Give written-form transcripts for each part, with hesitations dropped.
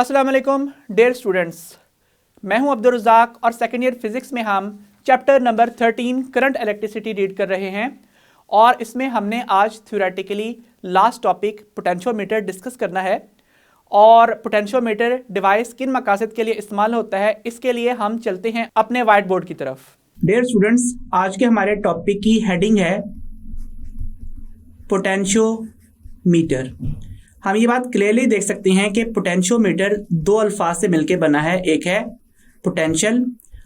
अस्सलाम वालेकुम dear students, मैं हूं अब्दुल रज़ाक और सेकेंड ईयर फिजिक्स में हम chapter number 13 current electricity read कर रहे हैं और इसमें हमने आज theoretically last topic potentiometer discuss करना है। और पोटेंशियोमीटर डिवाइस किन मकासद के लिए इस्तेमाल होता है, इसके लिए हम चलते हैं अपने वाइट बोर्ड की तरफ। डियर स्टूडेंट्स, आज के हमारे टॉपिक की हेडिंग है पोटेंशियोमीटर। हम ये बात क्लियरली देख सकते हैं कि पोटेंशियोमीटर दो अल्फाज से मिलकर बना है, एक है पोटेंशियल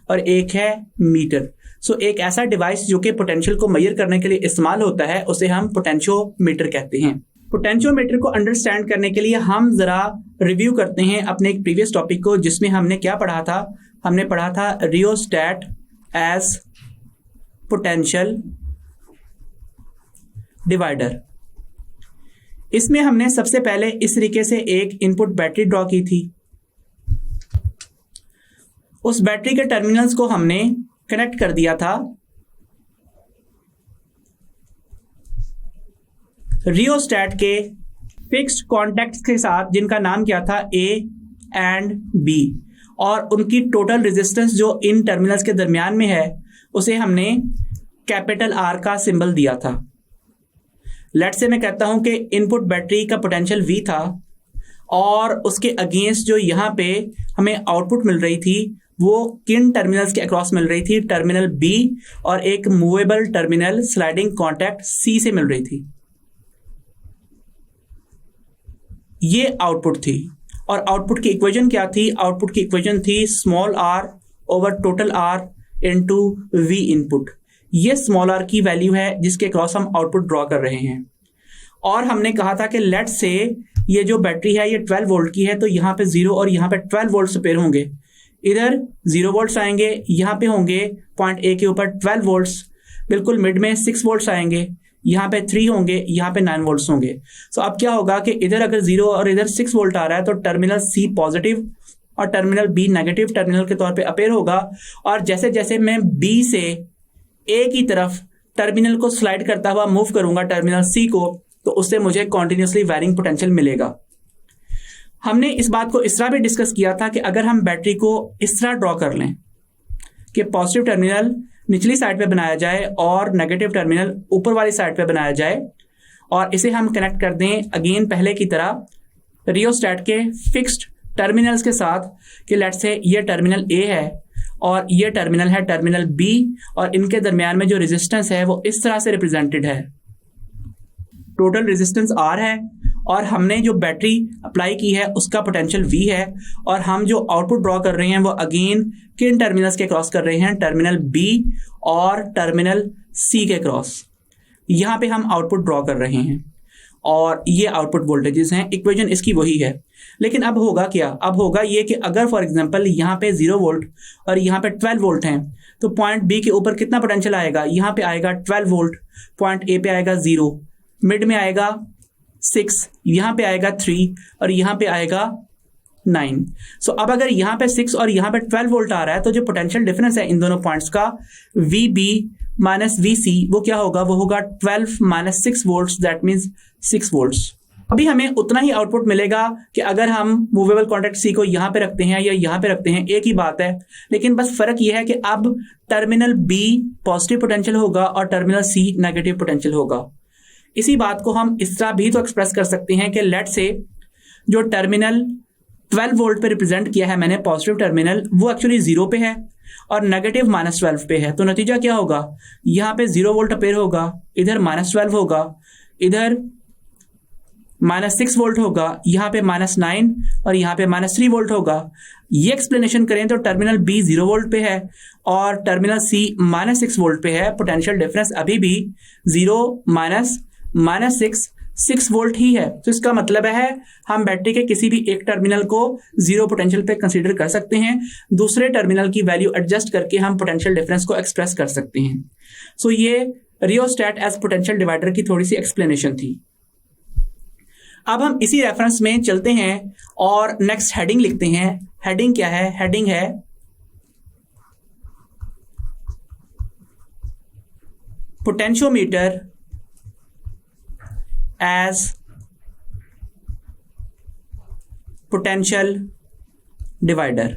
और एक है मीटर। सो एक ऐसा डिवाइस जो कि पोटेंशियल को मेजर करने के लिए इस्तेमाल होता है उसे हम पोटेंशियोमीटर कहते हैं। पोटेंशियोमीटर को अंडरस्टैंड करने के लिए हम जरा रिव्यू करते हैं अपने एक प्रीवियस टॉपिक को, जिसमें हमने क्या पढ़ा था। हमने पढ़ा था रियोस्टैट एज पोटेंशियल डिवाइडर। इसमें हमने सबसे पहले इस तरीके से एक इनपुट बैटरी ड्रॉ की थी। उस बैटरी के टर्मिनल्स को हमने कनेक्ट कर दिया था रियोस्टैट के फिक्स्ड कॉन्टैक्ट्स के साथ, जिनका नाम क्या था A एंड B, और उनकी टोटल रेजिस्टेंस जो इन टर्मिनल्स के दरमियान में है उसे हमने कैपिटल R का सिंबल दिया था। लेट्स से मैं कहता हूं कि इनपुट बैटरी का पोटेंशियल V था और उसके अगेंस्ट जो यहां पे हमें आउटपुट मिल रही थी वो किन टर्मिनल्स के अक्रॉस मिल रही थी, टर्मिनल B और एक movable terminal sliding contact C से मिल रही थी। ये आउटपुट थी और आउटपुट की इक्वेशन क्या थी? आउटपुट की इक्वेशन थी small r over total r into V input. ये स्मॉल r की वैल्यू है जिसके क्रॉस हम आउटपुट ड्रॉ कर रहे हैं। और हमने कहा था कि लेट से ये जो बैटरी है ये 12 वोल्ट की है, तो यहाँ पे 0 और यहाँ पे 12 वोल्ट से पेयर होंगे। इधर 0 वोल्ट्स आएंगे, यहाँ पे होंगे पॉइंट A के ऊपर 12 वोल्ट्स, बिल्कुल मिड में 6 वोल्ट्स आएंगे, यहाँ पे 3 होंगे, यहाँ पे 9 वोल्ट्स होंगे। सो अब क्या होगा कि इधर अगर 0 और इधर 6 वोल्ट आ रहा है तो टर्मिनल C पॉजिटिव और टर्मिनल B नेगेटिव टर्मिनल के तौर पे अपेयर होगा। और जैसे जैसे मैं B से A की तरफ टर्मिनल को स्लाइड करता हुआ मूव करूंगा टर्मिनल C को, तो उससे मुझे कॉन्टिन्यूसली वैरिंग पोटेंशियल मिलेगा। हमने इस बात को इस तरह भी डिस्कस किया था कि अगर हम बैटरी को इस तरह ड्रॉ कर लें कि पॉजिटिव टर्मिनल निचली साइड पे बनाया जाए और नेगेटिव टर्मिनल ऊपर वाली साइड पे बनाया जाए, और इसे हम कनेक्ट कर दें अगेन पहले की तरह रियोस्टैट के फिक्स्ड टर्मिनल्स के साथ कि लेट्स से ये टर्मिनल A है और ये टर्मिनल है टर्मिनल B, और इनके दरमियान में जो रेजिस्टेंस है वो इस तरह से रिप्रेजेंटेड है। टोटल रेजिस्टेंस R है और हमने जो बैटरी अप्लाई की है उसका पोटेंशियल V है, और हम जो आउटपुट ड्रॉ कर रहे हैं वो अगेन किन टर्मिनल्स के क्रॉस कर रहे हैं, टर्मिनल B और टर्मिनल C के क्रॉस। यहाँ पे हम आउटपुट ड्रॉ कर रहे हैं और ये आउटपुट वोल्टेजेस हैं। इक्वेशन इसकी वही है, लेकिन अब होगा क्या? अब होगा ये कि अगर फॉर एग्जांपल यहाँ पे 0 वोल्ट और यहाँ पे 12 वोल्ट हैं तो पॉइंट B के ऊपर कितना पोटेंशियल आएगा? यहाँ पे आएगा 12 वोल्ट, पॉइंट A पे आएगा 0, मिड में आएगा 6, यहाँ पे आएगा 3 और यहाँ पे आएगा 9। सो अब अगर यहाँ पे 6 और यहाँ पे 12 वोल्ट आ रहा है तो जो पोटेंशियल डिफरेंस है इन दोनों पॉइंट्स का VB माइनस VC वो क्या होगा? वो होगा 12 minus 6 volts, that means 6 volts. अभी हमें उतना ही आउटपुट मिलेगा कि अगर हम मूवेबल कॉन्टैक्ट C को यहाँ पे रखते हैं या यहाँ पे रखते हैं, एक ही बात है, लेकिन बस फर्क यह है कि अब टर्मिनल B पॉजिटिव पोटेंशियल होगा और टर्मिनल C नेगेटिव पोटेंशियल होगा। इसी बात को हम इस तरह भी तो एक्सप्रेस कर सकते हैं कि लेट से जो टर्मिनल 12 वोल्ट पे रिप्रेजेंट किया है मैंने पॉजिटिव टर्मिनल, वो एक्चुअली 0 पे है और नेगेटिव माइनस 12 पे है। तो नतीजा क्या होगा? यहाँ पे 0 वोल्ट अपेयर होगा, इधर माइनस 12 होगा, इधर माइनस 6 वोल्ट होगा, यहाँ पे माइनस 9 और यहाँ पे माइनस 3 वोल्ट होगा। ये एक्सप्लेनेशन करें तो टर्मिनल B 0 वोल्ट पे है और टर्मिनल C माइनस 6 वोल्ट पे है। पोटेंशियल डिफरेंस अभी भी 0 माइनस 6 वोल्ट ही है। तो इसका मतलब है हम बैटरी के किसी भी एक टर्मिनल को 0 पोटेंशियल पे कंसीडर कर सकते हैं, दूसरे टर्मिनल की वैल्यू एडजस्ट करके हम पोटेंशियल डिफरेंस को एक्सप्रेस कर सकते हैं। सो ये रियोस्टैट एज पोटेंशियल डिवाइडर की थोड़ी सी एक्सप्लेनेशन थी। अब हम इसी रेफरेंस में चलते हैं और नेक्स्ट हेडिंग लिखते हैं। हेडिंग क्या है? हेडिंग है potentiometer as potential divider.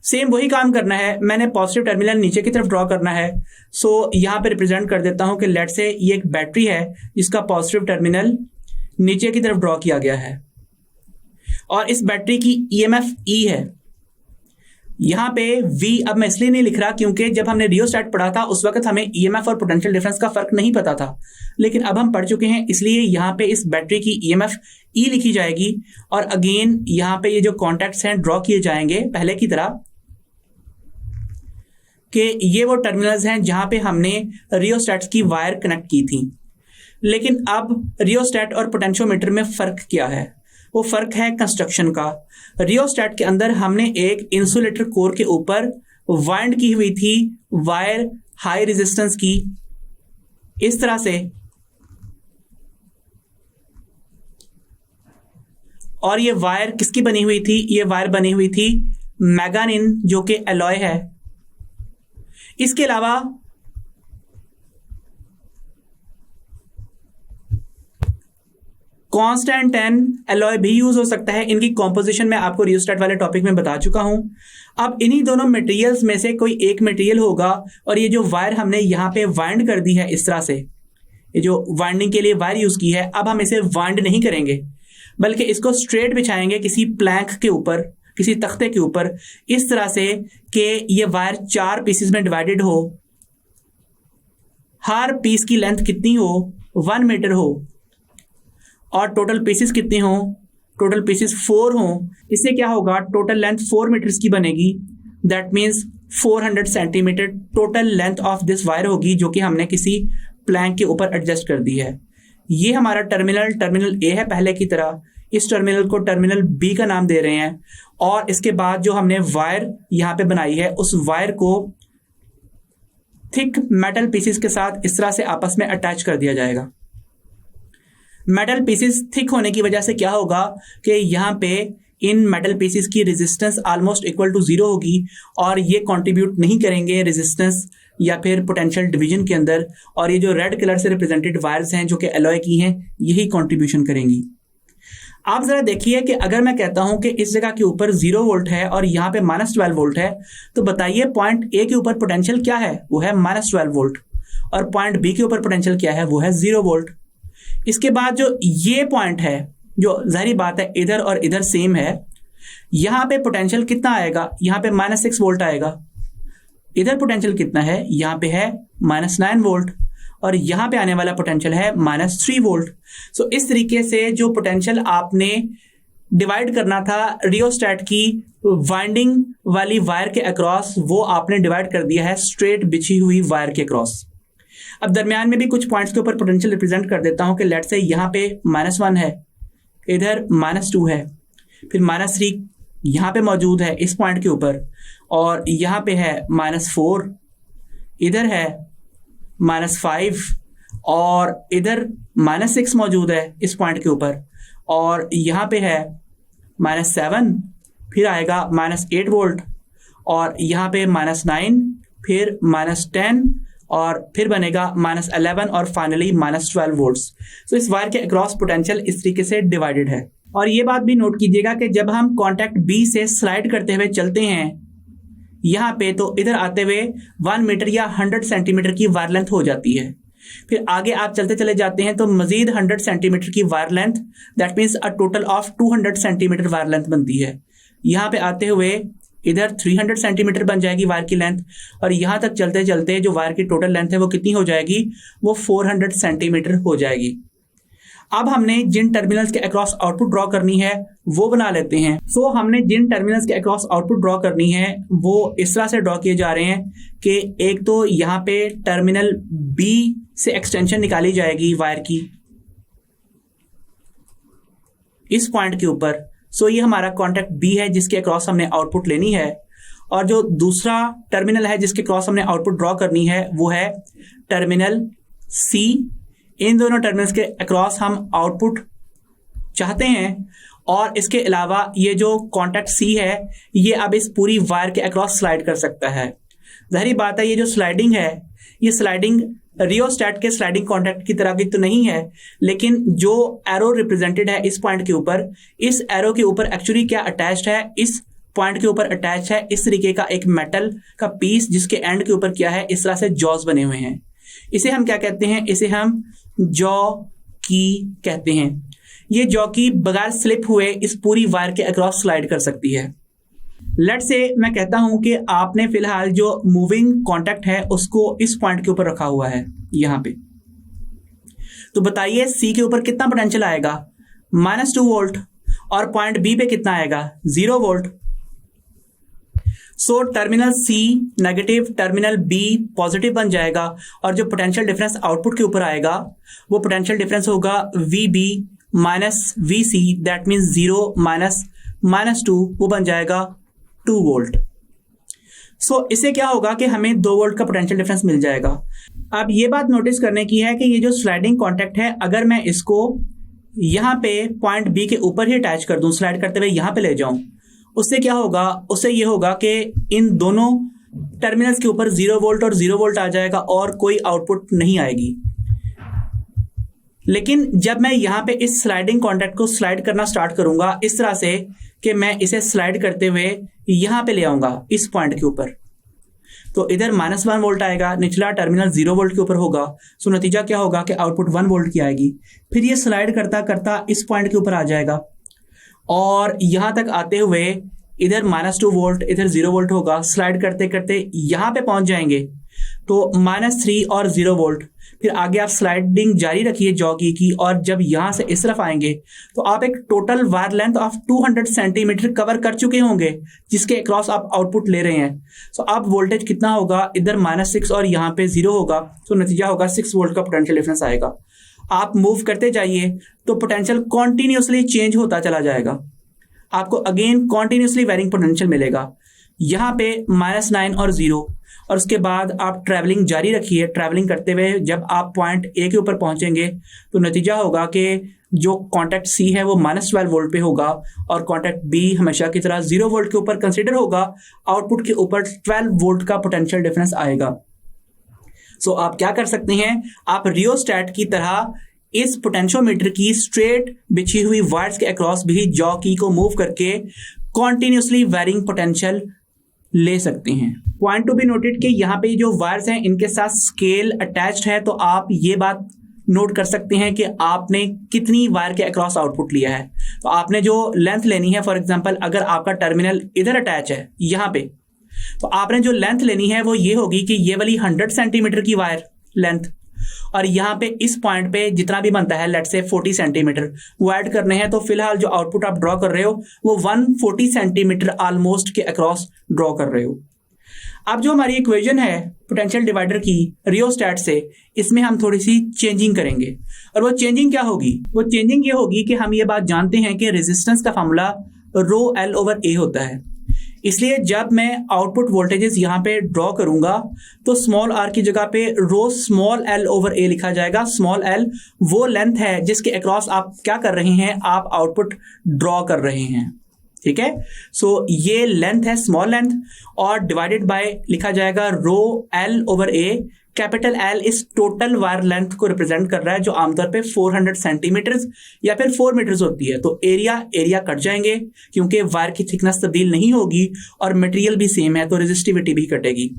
Same वही काम करना है, मैंने पॉजिटिव टर्मिनल नीचे की तरफ ड्रॉ करना है। सो यहां पे रिप्रेजेंट कर देता हूं कि लेट से ये एक बैटरी है जिसका पॉजिटिव टर्मिनल नीचे की तरफ ड्रॉ किया गया है और इस बैटरी की ईएमएफ ई है। यहां पे V अब मैं इसलिए नहीं लिख रहा क्योंकि जब हमने रियोस्टैट पढ़ा था उस वक्त हमें ईएमएफ और पोटेंशियल डिफरेंस का फर्क नहीं पता था, लेकिन अब हम पढ़ चुके हैं, इसलिए यहां पे इस बैटरी की ईएमएफ ई लिखी जाएगी और अगेन यहां पे ये जो कॉन्टैक्ट्स हैं ड्रॉ किए जाएंगे पहले की तरह कि ये वो टर्मिनल्स हैं जहां पे हमने रियोस्टैट्स की वायर कनेक्ट की थी। लेकिन अब रियोस्टैट और पोटेंशियोमीटर में फर्क क्या है? वो फर्क है कंस्ट्रक्शन का। रियोस्टैट के अंदर हमने एक इंसुलेटर कोर के ऊपर वाइंड की हुई थी वायर हाई रेजिस्टेंस की, इस तरह से, और ये वायर किसकी बनी हुई थी? ये वायर बनी हुई थी मैंगानीन जो कि एलॉय है। इसके अलावा कांस्टेंट एलॉय भी यूज हो सकता है। इनकी कॉम्पोजिशन में आपको रियोस्टैट वाले टॉपिक में बता चुका हूं। अब इन्हीं दोनों मटेरियल्स में से कोई एक मटेरियल होगा और ये जो वायर हमने यहां पे वाइंड कर दी है इस तरह से, ये जो वाइंडिंग के लिए वायर यूज की है, अब हम इसे वाइंड नहीं करेंगे बल्कि इसको स्ट्रेट बिछाएंगे किसी प्लैंक के ऊपर, किसी तख्ते के ऊपर, इस तरह से कि ये वायर 4 पीसेस में डिवाइडेड हो, हर पीस की लेंथ कितनी हो? 1 मीटर हो और टोटल पीसेस कितने हो? टोटल पीसेस 4 हो। इससे क्या होगा? टोटल लेंथ 4 मीटर्स की बनेगी। That means 400 centimetre total length of this wire होगी जो कि हमने किसी प्लैंक के ऊपर एडजस्ट कर दी है। ये हमारा टर्मिनल ए है पहले की तरह। इस टर्मिनल को टर्मिनल बी का नाम दे रहे हैं और इसके बाद जो हमने वायर यहां पे बनाई है उस वायर को थिक मेटल पीसेस के साथ इस तरह से आपस में अटैच कर दिया जाएगा। मेटल पीसेस थिक होने की वजह से क्या होगा कि यहाँ पे इन मेटल पीसेस की रेजिस्टेंस ऑलमोस्ट इक्वल टू 0 होगी और ये कंट्रीब्यूट नहीं करेंगे रेजिस्टेंस या फिर पोटेंशियल डिवीजन के अंदर, और ये जो रेड कलर से रिप्रेजेंटेड वायर्स हैं जो कि एलॉय की हैं यही कंट्रीब्यूशन करेंगी। आप जरा देखिए कि अगर मैं कहता हूं कि इस जगह के ऊपर 0 वोल्ट है और यहां पे -12 वोल्ट है, तो बताइए पॉइंट ए के ऊपर पोटेंशियल क्या है? वो है -12 वोल्ट और पॉइंट बी के ऊपर पोटेंशियल क्या है? वो है 0 वोल्ट। इसके बाद जो ये पॉइंट है, जो जाहिर बात है इधर और इधर सेम है, यहां पे पोटेंशियल कितना आएगा? यहां पे -6 वोल्ट आएगा। इधर पोटेंशियल कितना है? यहां पे है -9 वोल्ट और यहां पे आने वाला पोटेंशियल है -3 वोल्ट। सो इस तरीके से जो पोटेंशियल आपने डिवाइड करना था रियोस्टैट की वाइंडिंग वाली वायर के अक्रॉस, वो आपने डिवाइड कर दिया है स्ट्रेट बिछी हुई वायर के अक्रॉस। अब दरमियान में भी कुछ पॉइंट्स के ऊपर पोटेंशियल रिप्रेजेंट कर देता हूं कि लेट से यहां पे -1 है, इधर -2 है, फिर -3 यहां पे मौजूद है इस पॉइंट के ऊपर, और यहां पे है -4, इधर है -5 और इधर -6 मौजूद है इस पॉइंट के ऊपर, और यहां पे है -7, फिर आएगा -8 वोल्ट और यहां पे -9, फिर -10 और फिर बनेगा -11 और फाइनली -12 वोल्ट्स। तो इस वायर के अक्रॉस पोटेंशियल इस तरीके से डिवाइडेड है। और ये बात भी नोट कीजिएगा कि जब हम कॉन्टैक्ट बी से स्लाइड करते हुए चलते हैं यहाँ पे, तो इधर आते हुए 1 मीटर या 100 सेंटीमीटर की वायर लेंथ हो जाती है। फिर आगे आप चलते चले जाते हैं तो मजीद 100 सेंटीमीटर की wire length, that means a total of 200 centimetre wire length बनती है। यहाँ पे आते हुए इधर 300 सेंटीमीटर बन जाएगी वायर की लेंथ, और यहाँ तक चलते चलते जो वायर की टोटल लेंथ है वो कितनी हो जाएगी? वो 400 सेंटीमीटर हो जाएगी। अब हमने जिन टर्मिनल्स के अक्रॉस आउटपुट ड्रॉ करनी है वो बना लेते हैं। सो हमने जिन टर्मिनल्स के अक्रॉस आउटपुट ड्रॉ करनी है वो इस तरह से ड्रॉ किए जा रहे हैं कि एक तो यहाँ पे टर्मिनल बी से एक्सटेंशन निकाली जाएगी वायर की इस पॉइंट के ऊपर। सो ये हमारा कॉन्टैक्ट बी है जिसके अक्रॉस हमने आउटपुट लेनी है, और जो दूसरा टर्मिनल है जिसके अक्रॉस हमने आउटपुट ड्रॉ करनी है वो है टर्मिनल सी। इन दोनों टर्मिनल्स के अक्रॉस हम आउटपुट चाहते हैं, और इसके अलावा ये जो कॉन्टैक्ट सी है ये अब इस पूरी वायर के अक्रॉस स्लाइड कर सकता है। जाहिर बात है ये जो स्लाइडिंग है ये स्लाइडिंग रियोस्टैट के स्लाइडिंग कॉन्टैक्ट की तरह की तो नहीं है, लेकिन जो एरो रिप्रेजेंटेड है इस पॉइंट के ऊपर, इस एरो के ऊपर एक्चुअली क्या अटैच्ड है, इस पॉइंट के ऊपर अटैच है इस तरीके का एक मेटल का पीस, जिसके एंड के ऊपर क्या है, इस तरह से जॉज बने हुए हैं। इसे हम क्या कहते हैं, इसे हम जॉ की कहते हैं। ये जॉ की बगैर स्लिप हुए इस पूरी वायर के अक्रॉस स्लाइड कर सकती है। लेट्स से मैं कहता हूं कि आपने फिलहाल जो मूविंग कॉन्टैक्ट है उसको इस पॉइंट के ऊपर रखा हुआ है यहां पे, तो बताइए सी के ऊपर कितना पोटेंशियल आएगा, -2 वोल्ट, और पॉइंट बी पे कितना आएगा, 0 वोल्ट। सो टर्मिनल सी नेगेटिव, टर्मिनल बी पॉजिटिव बन जाएगा, और जो पोटेंशियल डिफरेंस आउटपुट के ऊपर आएगा वो पोटेंशियल डिफरेंस होगा VB minus VC, that means 0 minus -2, वो बन जाएगा 2 वोल्ट। सो इससे क्या होगा कि हमें 2 वोल्ट का पोटेंशियल डिफरेंस मिल जाएगा। अब ये बात नोटिस करने की है कि ये जो स्लाइडिंग कॉन्टैक्ट है, अगर मैं इसको यहां पे पॉइंट बी के ऊपर ही अटैच कर दूं, स्लाइड करते हुए यहां पे ले जाऊं, उससे क्या होगा, उससे ये होगा कि इन दोनों टर्मिनल्स के ऊपर 0 वोल्ट और 0 वोल्ट आ जाएगा और कोई आउटपुट नहीं आएगी। लेकिन जब मैं यहां पे इस स्लाइडिंग कॉन्टैक्ट को स्लाइड करना स्टार्ट करूंगा इस तरह से कि मैं इसे स्लाइड करते हुए यहां पे ले आऊंगा इस पॉइंट के ऊपर, तो इधर -1 वोल्ट आएगा, निचला टर्मिनल 0 वोल्ट के ऊपर होगा। सो नतीजा क्या होगा कि आउटपुट 1 वोल्ट की आएगी। फिर ये स्लाइड करता करता इस पॉइंट के ऊपर आ जाएगा और यहां तक आते हुए इधर -2 वोल्ट, इधर 0 वोल्ट होगा। स्लाइड करते करते यहां पे पहुंच जाएंगे तो -3 और 0 वोल्ट। फिर आगे आप स्लाइडिंग जारी रखिए जॉगी की, और जब यहां से इस तरफ आएंगे तो आप एक total wire length of 200 centimetre cover कर चुके होंगे, जिसके अक्रॉस आप आउटपुट ले रहे हैं। सो अब वोल्टेज कितना होगा, इधर -6 और यहाँ पे 0 होगा, तो नतीजा होगा 6 वोल्ट का पोटेंशियल डिफरेंस आएगा। आप मूव करते जाइए तो पोटेंशियल कॉन्टिन्यूसली चेंज होता चला जाएगा, आपको अगेन कॉन्टिन्यूसली वेरिंग पोटेंशियल मिलेगा। यहाँ पे -9 और 0, और उसके बाद आप ट्रैवलिंग जारी रखिए। ट्रैवलिंग करते हुए जब आप पॉइंट ए के ऊपर पहुंचेंगे तो नतीजा होगा कि जो कॉन्टैक्ट सी है वो -12 वोल्ट पे होगा, और कॉन्टैक्ट बी हमेशा की तरह 0 वोल्ट के ऊपर कंसिडर होगा। आउटपुट के ऊपर 12 वोल्ट का पोटेंशियल डिफरेंस आएगा। सो आप क्या कर सकते हैं, आप रियोस्टैट की तरह इस पोटेंशियोमीटर की स्ट्रेट बिछी हुई वायर्स के अक्रॉस भी जॉ की को मूव करके कॉन्टिन्यूसली वेरिंग पोटेंशियल ले सकते हैं। पॉइंट टू बी नोटेड कि यहाँ पे जो वायर्स हैं इनके साथ स्केल अटैच्ड है, तो आप ये बात नोट कर सकते हैं कि आपने कितनी वायर के अक्रॉस आउटपुट लिया है। तो आपने जो लेंथ लेनी है, फॉर एग्जांपल अगर आपका टर्मिनल इधर अटैच है यहाँ पे, तो आपने जो लेंथ लेनी है वो ये होगी कि ये वाली 100 सेंटीमीटर की वायर लेंथ, और यहाँ पे इस पॉइंट पे जितना भी बनता है लेट्स से 40 सेंटीमीटर वो ऐड करने हैं। तो फिलहाल जो आउटपुट आप ड्रॉ कर रहे हो वो 140 सेंटीमीटर ऑलमोस्ट के अक्रॉस ड्रॉ कर रहे हो। अब जो हमारी इक्वेशन है पोटेंशियल डिवाइडर की रियोस्टैट से, इसमें हम थोड़ी सी चेंजिंग करेंगे, और वो चेंजिंग क्या होगी, वो चेंजिंग ये होगी कि हम ये बात जानते हैं कि रेजिस्टेंस का फॉर्मूला ρL/A होता है। इसलिए जब मैं आउटपुट वोल्टेजेस यहाँ पे ड्रॉ करूंगा तो स्मॉल r की जगह पे ρL/A लिखा जाएगा। स्मॉल l वो लेंथ है जिसके अक्रॉस आप क्या कर रहे हैं, आप आउटपुट ड्रॉ कर रहे हैं, ठीक है। सो ये लेंथ है स्मॉल लेंथ, और डिवाइडेड बाय लिखा जाएगा ρL/A। कैपिटल L इस टोटल वायर लेंथ को रिप्रेजेंट कर रहा है, जो आमतौर पे 400 सेंटीमीटर या फिर 4 मीटर्स होती है। तो एरिया कट जाएंगे क्योंकि वायर की थिकनेस तब्दील नहीं होगी और मटेरियल भी सेम है, तो रेजिस्टिविटी भी कटेगी।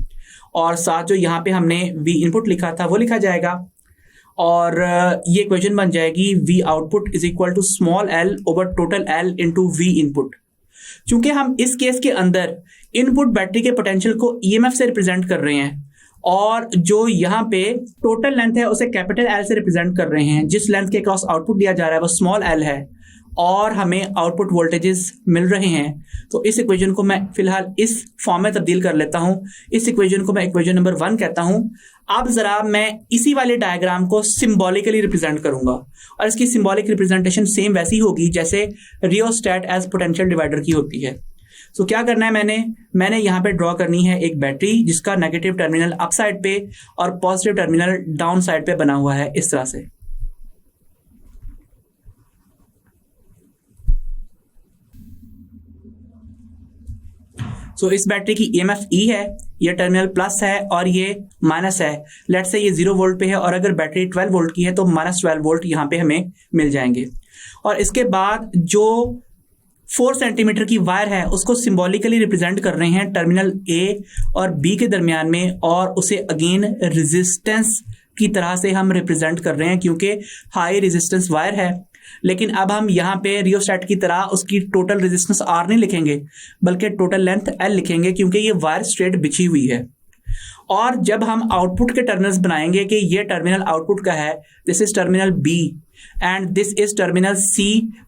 और साथ जो यहाँ पे हमने V इनपुट लिखा था वो लिखा जाएगा, और ये इक्वेशन बन जाएगी V output is equal to small l over total L into V input. चूंकि हम इस केस के अंदर इनपुट बैटरी के पोटेंशियल को EMF से रिप्रेजेंट कर रहे हैं, और जो यहाँ पे टोटल लेंथ है उसे कैपिटल L से रिप्रेजेंट कर रहे हैं, जिस लेंथ के क्रॉस आउटपुट दिया जा रहा है वो स्मॉल l है, और हमें आउटपुट वोल्टेजेस मिल रहे हैं। तो इस इक्वेशन को मैं फिलहाल इस फॉर्म में तब्दील कर लेता हूं। इस इक्वेशन को मैं इक्वेशन नंबर 1 कहता हूं। अब जरा मैं इसी वाले डायग्राम को सिंबॉलिकली रिप्रेजेंट करूंगा, और इसकी सिंबॉलिक रिप्रेजेंटेशन सेम वैसी होगी जैसे रियोस्टैट एज पोटेंशियल डिवाइडर की होती है। सो क्या करना है, मैंने यहाँ पे ड्रॉ करनी है एक बैटरी जिसका नेगेटिव टर्मिनल अप साइड पे और पॉजिटिव टर्मिनल डाउन साइड पे बना हुआ है इस तरह से। सो इस बैटरी की EMF E है, ये टर्मिनल प्लस है और ये माइनस है। लेट्स से ये 0 वोल्ट पे है और अगर बैटरी 12 वोल्ट की है तो -12 वोल्ट यहाँ पे हमें मिल जाएंगे। और इसके बाद जो 4 सेंटीमीटर की वायर है उसको सिंबॉलिकली रिप्रेजेंट कर रहे हैं टर्मिनल ए और बी के दरमियान में, और उसे अगेन रेजिस्टेंस की तरह से हम रिप्रेजेंट कर रहे हैं क्योंकि हाई रेजिस्टेंस वायर है। लेकिन अब हम यहाँ पे रियोस्टेट की तरह उसकी टोटल रेजिस्टेंस R नहीं लिखेंगे बल्कि टोटल लेंथ L लिखेंगे क्योंकि ये वायर स्ट्रेट बिछी हुई है। और जब हम आउटपुट के टर्मिनल्स बनाएंगे कि ये टर्मिनल आउटपुट का है, this is terminal B and this is terminal C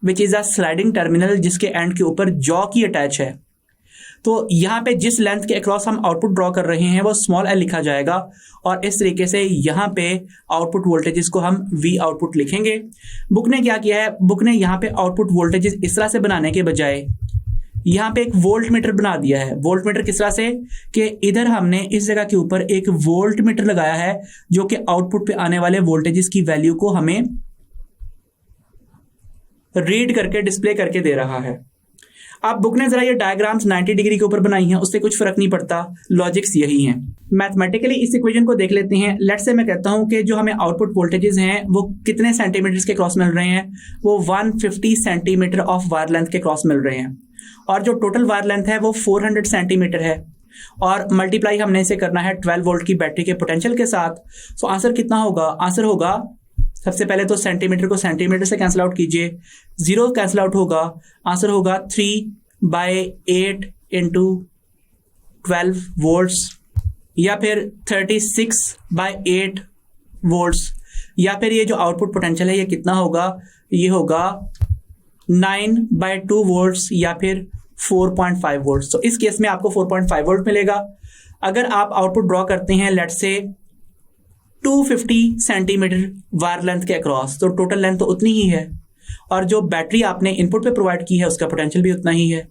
which is a sliding terminal जिसके एंड के ऊपर जॉ की अटैच है। तो यहाँ पे जिस लेंथ के अक्रॉस हम आउटपुट ड्रॉ कर रहे हैं वो स्मॉल l लिखा जाएगा और इस तरीके से यहाँ पे आउटपुट वोल्टेजेस को हम V आउटपुट लिखेंगे। बुक ने क्या किया है, बुक ने यहाँ पे आउटपुट वोल्टेजेस इस तरह से बनाने के बजाय यहाँ पे एक वोल्ट मीटर बना दिया है। वोल्ट मीटर किस तरह से कि इधर हमने इस जगह के ऊपर एक वोल्ट मीटर लगाया है जो कि आउटपुट पे आने वाले वोल्टेजेस की वैल्यू को हमें रीड करके डिस्प्ले करके दे रहा है। अब बुक ने जरा ये डायग्राम्स 90 डिग्री के ऊपर बनाई हैं, उससे कुछ फर्क नहीं पड़ता, लॉजिक्स यही हैं। मैथमेटिकली इस इक्वेशन को देख लेते हैं। लेट्स से मैं कहता हूं कि जो हमें आउटपुट वोल्टेजेस हैं वो कितने सेंटीमीटर के क्रॉस मिल रहे हैं, वो 150 सेंटीमीटर ऑफ वायर लेंथ के क्रॉस मिल रहे हैं और जो टोटल वायर लेंथ है वो 400 सेंटीमीटर है और मल्टीप्लाई हमने इसे करना है 12 वोल्ट की बैटरी के पोटेंशियल के साथ। सो आंसर कितना होगा, आंसर होगा, सबसे पहले तो सेंटीमीटर को सेंटीमीटर से कैंसिल आउट कीजिए, 0 कैंसिल आउट होगा, आंसर होगा 3/8 इंटू 12 वोल्ट्स या फिर 36/8 वोल्ट्स, या फिर ये जो आउटपुट पोटेंशियल है ये कितना होगा, ये होगा 9/2 वोल्ट्स या फिर 4.5 वोल्ट्स। तो इस केस में आपको 4.5 वोल्ट मिलेगा। अगर आप आउटपुट ड्रॉ करते हैं let's say 250 centimetre wire length के अक्रॉस, तो टोटल लेंथ तो उतनी ही है और जो बैटरी आपने इनपुट पे प्रोवाइड की है उसका पोटेंशियल भी उतना ही है।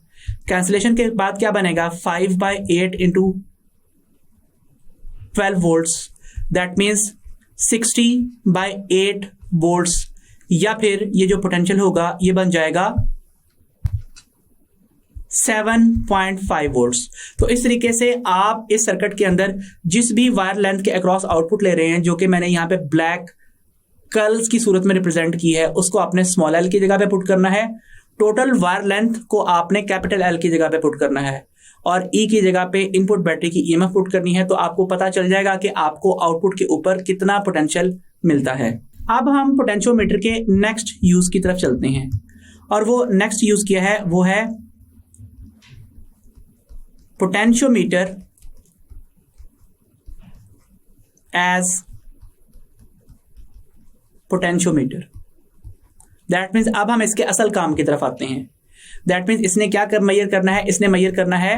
कैंसिलेशन के बाद क्या बनेगा, 5/8 into 12 volts, that means 60/8 volts, या फिर ये जो पोटेंशियल होगा ये बन जाएगा 7.5 वोल्ट्स। तो इस तरीके से आप इस सर्किट के अंदर जिस भी वायर लेंथ के अक्रॉस आउटपुट ले रहे हैं, जो कि मैंने यहाँ पे ब्लैक कर्ल्स की सूरत में रिप्रेजेंट की है, उसको आपने स्मॉल एल की जगह पे पुट करना है। टोटल वायर लेंथ को आपने कैपिटल एल की जगह पे पुट करना है और ई की जगह पे इनपुट बैटरी की ईएमएफ पुट करनी है। तो आपको पता चल जाएगा कि आपको आउटपुट के ऊपर कितना पोटेंशियल मिलता है। अब हम पोटेंशियोमीटर के नेक्स्ट यूज की तरफ चलते हैं और वो नेक्स्ट यूज किया है वो है potentiometer as potentiometer. That means अब हम इसके असल काम की तरफ आते हैं। दैट मीन्स इसने क्या मेजर करना है, इसने मेजर करना है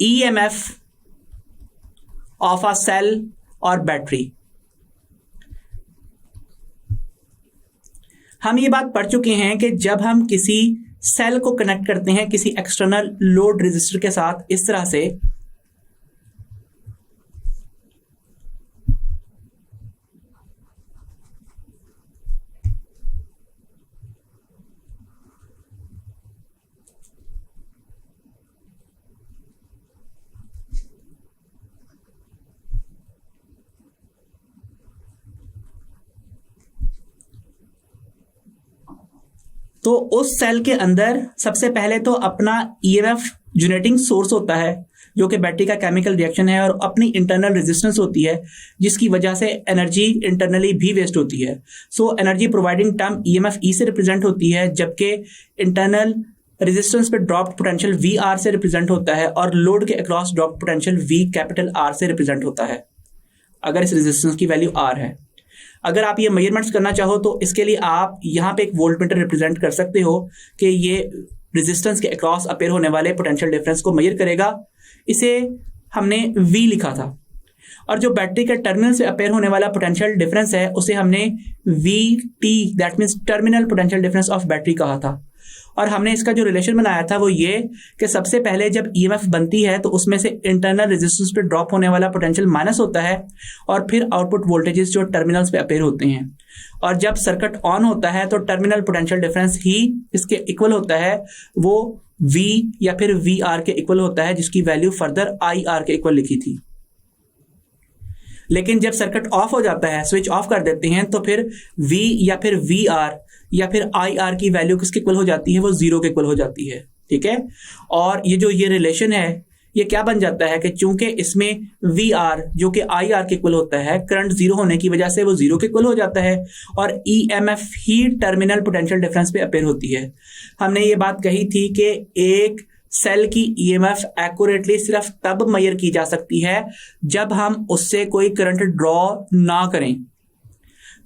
ईएमएफ ऑफ अ सेल और बैटरी। हम ये बात पढ़ चुके हैं कि जब हम किसी सेल को कनेक्ट करते हैं किसी एक्सटर्नल लोड रेजिस्टर के साथ इस तरह से, तो उस सेल के अंदर सबसे पहले तो अपना ईएमएफ जनरेटिंग सोर्स होता है जो कि बैटरी का केमिकल रिएक्शन है और अपनी इंटरनल रेजिस्टेंस होती है जिसकी वजह से एनर्जी इंटरनली भी वेस्ट होती है। So energy providing term EMF E से रिप्रेजेंट होती है, जबकि इंटरनल रेजिस्टेंस पे ड्रॉप पोटेंशियल वी आर से रिप्रेजेंट होता है और लोड के across drop potential V capital R से रिप्रेजेंट होता है अगर इस रेजिस्टेंस की वैल्यू आर है। अगर आप ये मेजरमेंट्स करना चाहो तो इसके लिए आप यहाँ पे एक वोल्ट मीटर रिप्रेजेंट कर सकते हो कि ये रेजिस्टेंस के अक्रॉस अपेयर होने वाले पोटेंशियल डिफरेंस को मेजर करेगा। इसे हमने V लिखा था और जो बैटरी के टर्मिनल से अपेयर होने वाला पोटेंशियल डिफरेंस है उसे हमने VT that means terminal potential difference of battery कहा था। और हमने इसका जो रिलेशन बनाया था वो ये कि सबसे पहले जब ईएमएफ बनती है तो उसमें से इंटरनल रेजिस्टेंस पे ड्रॉप होने वाला पोटेंशियल माइनस होता है और फिर आउटपुट वोल्टेजेस जो टर्मिनल्स पे अपेयर होते हैं, और जब सर्किट ऑन होता है तो टर्मिनल पोटेंशियल डिफरेंस ही इसके इक्वल होता है, वो V या फिर VR के इक्वल होता है, जिसकी वैल्यू फर्दर IR के इक्वल लिखी थी। लेकिन जब सर्किट ऑफ हो जाता है, स्विच ऑफ कर देते हैं, तो फिर V या फिर VR या फिर IR की वैल्यू किसके इक्वल हो जाती है? वो 0 के इक्वल हो जाती है। ठीक है, और ये रिलेशन है ये क्या बन जाता है कि चूंकि इसमें VR जो कि IR के इक्वल होता है, करंट 0 होने की वजह से वो 0 के इक्वल हो जाता है और EMF ही टर्मिनल पोटेंशियल डिफरेंस पे अपेयर होती है। हमने ये बात कही थी कि एक सेल की EMF एक्यूरेटली सिर्फ तब मेजर की जा सकती है जब हम उससे कोई करंट ड्रॉ ना करें।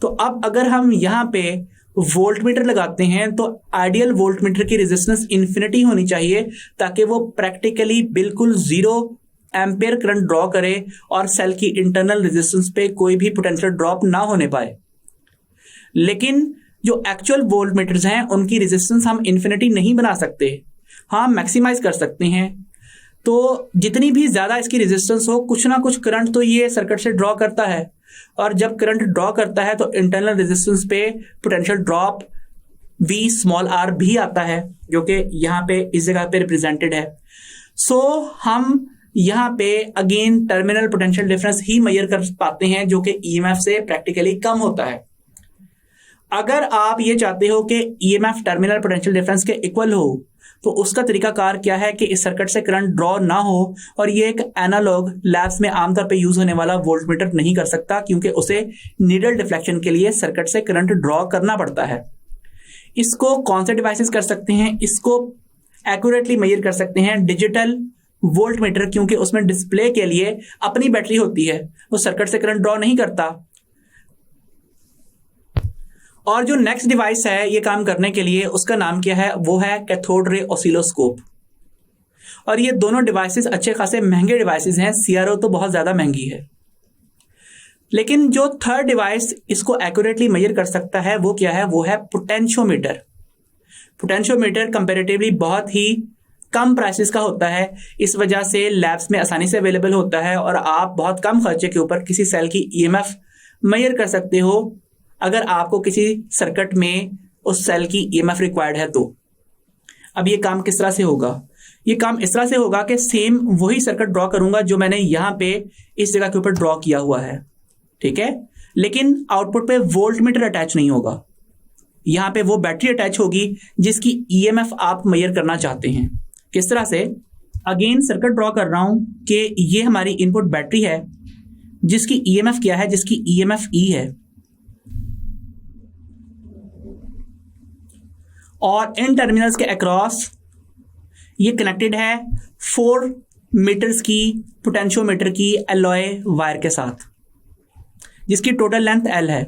तो अब अगर हम यहाँ पे वोल्टमीटर लगाते हैं तो आइडियल वोल्टमीटर की रेजिस्टेंस इन्फिनिटी होनी चाहिए ताकि वो प्रैक्टिकली बिल्कुल 0 एम्पेयर करंट ड्रॉ करे और सेल की इंटरनल रेजिस्टेंस पे कोई भी पोटेंशियल ड्रॉप ना होने पाए। लेकिन जो एक्चुअल वोल्टमीटर्स हैं उनकी रेजिस्टेंस हम इन्फिनिटी नहीं बना सकते, हाँ मैक्सिमाइज कर सकते हैं। तो जितनी भी ज्यादा इसकी रेजिस्टेंस हो, कुछ ना कुछ करंट तो ये सर्किट से ड्रॉ करता है, और जब करंट ड्रॉ करता है तो इंटरनल रेजिस्टेंस पे पोटेंशियल ड्रॉप V भी आता है, जो कि यहाँ पे इस जगह पे रिप्रेजेंटेड है। सो हम यहाँ पे अगेन टर्मिनल पोटेंशियल डिफरेंस ही मेजर कर पाते हैं जो कि EMF से प्रैक्टिकली कम होता है। अगर आप ये चाहते हो कि EMF टर्मिनल पोटेंशियल डिफरेंस के इक्वल हो तो उसका तरीकाकार क्या है कि इस सर्किट से करंट ड्रॉ ना हो, और ये एक एनालॉग लैब्स में आमतौर पे यूज होने वाला वोल्टमीटर नहीं कर सकता क्योंकि उसे नीडल डिफ्लेक्शन के लिए सर्किट से करंट ड्रॉ करना पड़ता है। इसको कौन से डिवाइसेस कर सकते हैं? इसको एक्यूरेटली मेजर कर सकते हैं डिजिटल वोल्टमीटर, क्योंकि उसमें डिस्प्ले के लिए अपनी बैटरी होती है, वो सर्किट से करंट ड्रॉ नहीं करता। और जो नेक्स्ट डिवाइस है ये काम करने के लिए, उसका नाम क्या है? वो है कैथोड रे ऑसिलोस्कोप। और ये दोनों डिवाइसेस अच्छे खासे महंगे डिवाइसेस हैं, CRO तो बहुत ज्यादा महंगी है। लेकिन जो थर्ड डिवाइस इसको एक्यूरेटली मेजर कर सकता है वो क्या है? वो है पोटेंशियोमीटर। पोटेंशियोमीटर कंपैरेटिवली बहुत ही कम प्राइसेस का होता है, इस वजह से लैब्स में आसानी से अवेलेबल होता है और आप बहुत कम खर्चे के ऊपर किसी सेल की EMF मेजर कर सकते हो अगर आपको किसी सर्किट में उस सेल की EMF रिक्वायर्ड है तो। अब ये काम किस तरह से होगा? ये काम इस तरह से होगा कि सेम वही सर्किट ड्रॉ करूंगा जो मैंने यहां पे इस जगह के ऊपर ड्रॉ किया हुआ है, ठीक है, लेकिन आउटपुट पे वोल्टमीटर अटैच नहीं होगा। यहां पे वो बैटरी अटैच होगी जिसकी EMF आप मेजर करना चाहते हैं। किस तरह से? अगेन सर्किट ड्रॉ कर रहा हूं कि ये हमारी इनपुट बैटरी है जिसकी EMF क्या है? जिसकी EMF E है, और इन टर्मिनल्स के अक्रॉस ये कनेक्टेड है 4 मीटर्स की पोटेंशियोमीटर की एलॉय वायर के साथ, जिसकी टोटल लेंथ L है,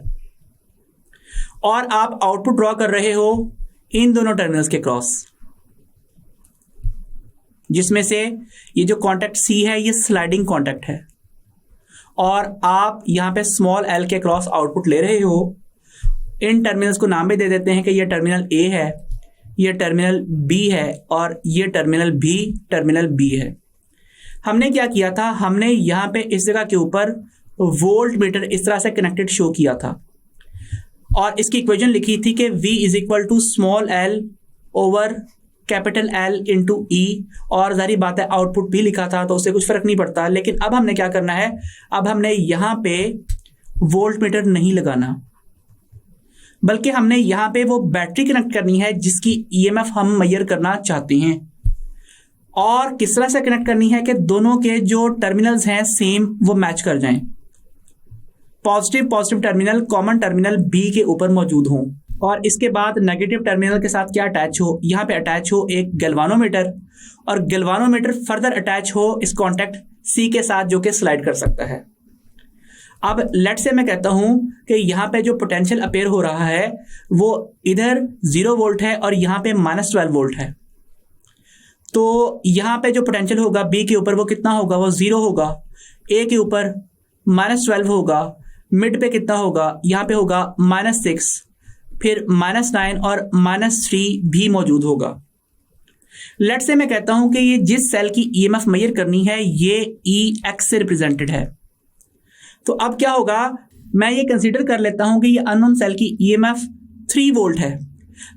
और आप आउटपुट ड्रॉ कर रहे हो इन दोनों टर्मिनल्स के क्रॉस, जिसमें से ये जो कॉन्टैक्ट C है ये स्लाइडिंग कॉन्टैक्ट है, और आप यहां पे स्मॉल l के क्रॉस आउटपुट ले रहे हो। इन टर्मिनल्स को नाम भी दे देते हैं कि ये टर्मिनल A है, ये टर्मिनल B है, और ये टर्मिनल B है। हमने क्या किया था? हमने यहां पे इस जगह के ऊपर वोल्ट मीटर इस तरह से कनेक्टेड शो किया था, और इसकी इक्वेशन लिखी थी कि V is equal to small l over capital L into E, और जारी बात है आउटपुट भी लिखा था तो उससे कुछ फर्क नहीं पड़ता। लेकिन अब हमने क्या करना है? अब हमने यहां पे वोल्ट मीटर नहीं लगाना, बल्कि हमने यहां पे वो बैटरी कनेक्ट करनी है जिसकी EMF हम मेजर करना चाहते हैं। और किस तरह से कनेक्ट करनी है कि दोनों के जो टर्मिनल्स हैं सेम वो मैच कर जाएं, positive terminal common terminal B के ऊपर मौजूद हों, और इसके बाद नेगेटिव टर्मिनल के साथ क्या अटैच हो? यहां पे अटैच हो एक गैल्वानोमीटर, और गैल्वानोमीटर फर्दर अटैच हो इस कॉन्टैक्ट C के साथ जो कि स्लाइड कर सकता है। अब लेट से मैं कहता हूं कि यहां पे जो पोटेंशियल अपेयर हो रहा है वो इधर 0 वोल्ट है और यहां पे -12 वोल्ट है, तो यहां पे जो पोटेंशियल होगा B के ऊपर वो कितना होगा? वो 0 होगा। A के ऊपर -12 होगा, मिड पे कितना होगा? यहां पे होगा -6, फिर -9 और -3 भी मौजूद होगा। लेट्स से मैं कहता हूं कि ये जिस सेल की ईएमएफ मेजर करनी है ये EX से रिप्रेजेंटेड है। तो अब क्या होगा, मैं ये कंसीडर कर लेता हूं कि ये अननोन सेल की ईएमएफ 3 वोल्ट है।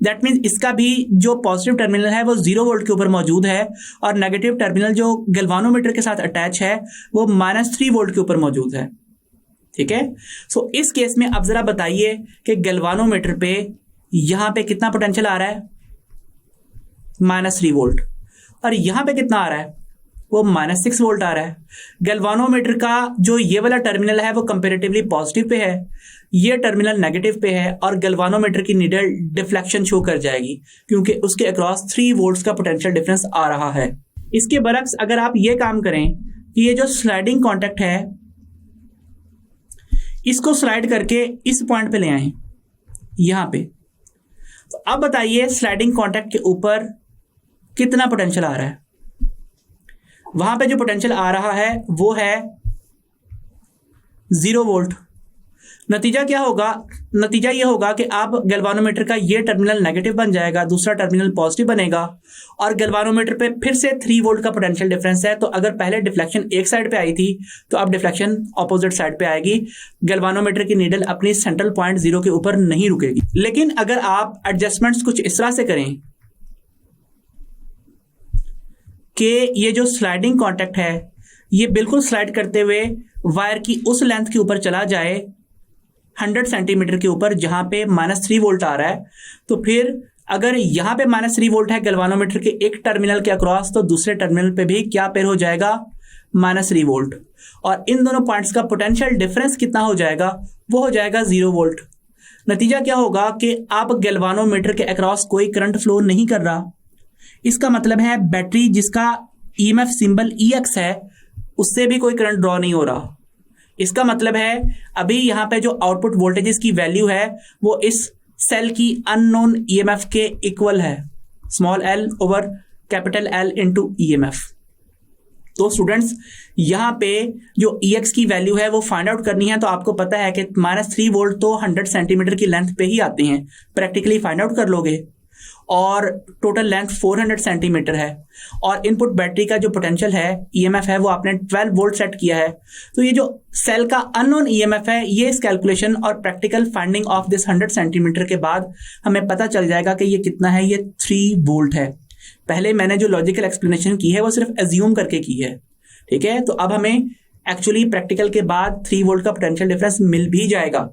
दैट मीन्स इसका भी जो पॉजिटिव टर्मिनल है वो 0 वोल्ट के ऊपर मौजूद है और नेगेटिव टर्मिनल जो गैल्वानोमीटर के साथ अटैच है वो -3 वोल्ट के ऊपर मौजूद है। ठीक है, सो इस केस में अब जरा बताइए कि गैल्वानोमीटर पे यहां पे कितना पोटेंशियल आ रहा है, -3 वोल्ट, और यहां पे कितना आ रहा है, वो -6 वोल्ट आ रहा है। गैल्वानोमीटर का जो ये वाला टर्मिनल है वो कंपैरेटिवली पॉजिटिव पे है, ये टर्मिनल नेगेटिव पे है और गैल्वानोमीटर की नीडल डिफ्लेक्शन शो कर जाएगी क्योंकि उसके अक्रॉस 3 वोल्ट्स का पोटेंशियल डिफरेंस आ रहा है। इसके बरक्स अगर आप ये काम करें कि ये जो स्लाइडिंग कॉन्टैक्ट है इसको स्लाइड करके इस पॉइंट पे ले आए यहां पे, तो अब बताइए स्लाइडिंग कॉन्टैक्ट के ऊपर कितना पोटेंशियल आ रहा है। वहां पे जो पोटेंशियल आ रहा है वो है 0 वोल्ट। नतीजा क्या होगा, नतीजा ये होगा कि अब गैल्वानोमीटर का ये टर्मिनल नेगेटिव बन जाएगा, दूसरा टर्मिनल पॉजिटिव बनेगा और गैल्वानोमीटर पे फिर से 3 वोल्ट का पोटेंशियल डिफरेंस है। तो अगर पहले डिफ्लेक्शन एक साइड पे आई थी तो अब डिफ्लेक्शन ऑपोजिट साइड पे आएगी। गैल्वानोमीटर की नीडल अपनी सेंट्रल पॉइंट 0 के ऊपर नहीं रुकेगी। लेकिन अगर आप एडजस्टमेंट्स कुछ इस तरह से करें कि ये जो स्लाइडिंग कॉन्टैक्ट है ये बिल्कुल स्लाइड करते हुए वायर की उस लेंथ के ऊपर चला जाए 100 सेंटीमीटर के ऊपर जहां पे -3 वोल्ट आ रहा है, तो फिर अगर यहां पे -3 वोल्ट है गैल्वानोमीटर के एक टर्मिनल के अक्रॉस तो दूसरे टर्मिनल पे भी क्या पेयर हो जाएगा, -3 वोल्ट, और इन दोनों पॉइंट्स का पोटेंशियल डिफरेंस कितना हो जाएगा, वो हो जाएगा 0 वोल्ट। नतीजा क्या होगा कि अब गैल्वानोमीटर के अक्रॉस कोई करंट फ्लो नहीं कर रहा। इसका मतलब है बैटरी जिसका ईएमएफ सिंबल EX है उससे भी कोई करंट ड्रॉ नहीं हो रहा। इसका मतलब है अभी यहां पे जो आउटपुट वोल्टेजेस की वैल्यू है वो इस सेल की अननोन ईएमएफ के इक्वल है, l over L into EMF। तो स्टूडेंट्स यहां पे जो EX की वैल्यू है वो फाइंड आउट करनी है, तो आपको पता है कि -3 वोल्ट तो 100 सेंटीमीटर की लेंथ पे ही आते हैं, प्रैक्टिकली फाइंड आउट कर लोगे, और टोटल लेंथ 400 सेंटीमीटर है और इनपुट बैटरी का जो पोटेंशियल है EMF है वो आपने 12 वोल्ट सेट किया है। तो ये जो सेल का अननोन EMF है ये इस कैलकुलेशन और practical finding of this 100 centimetre के बाद हमें पता चल जाएगा कि ये कितना है, ये 3 वोल्ट है। पहले मैंने जो लॉजिकल एक्सप्लेनेशन की है वो सिर्फ एज्यूम करके की है, ठीक है। तो अब हमें एक्चुअली प्रैक्टिकल के बाद 3 वोल्ट का पोटेंशियल डिफरेंस मिल भी जाएगा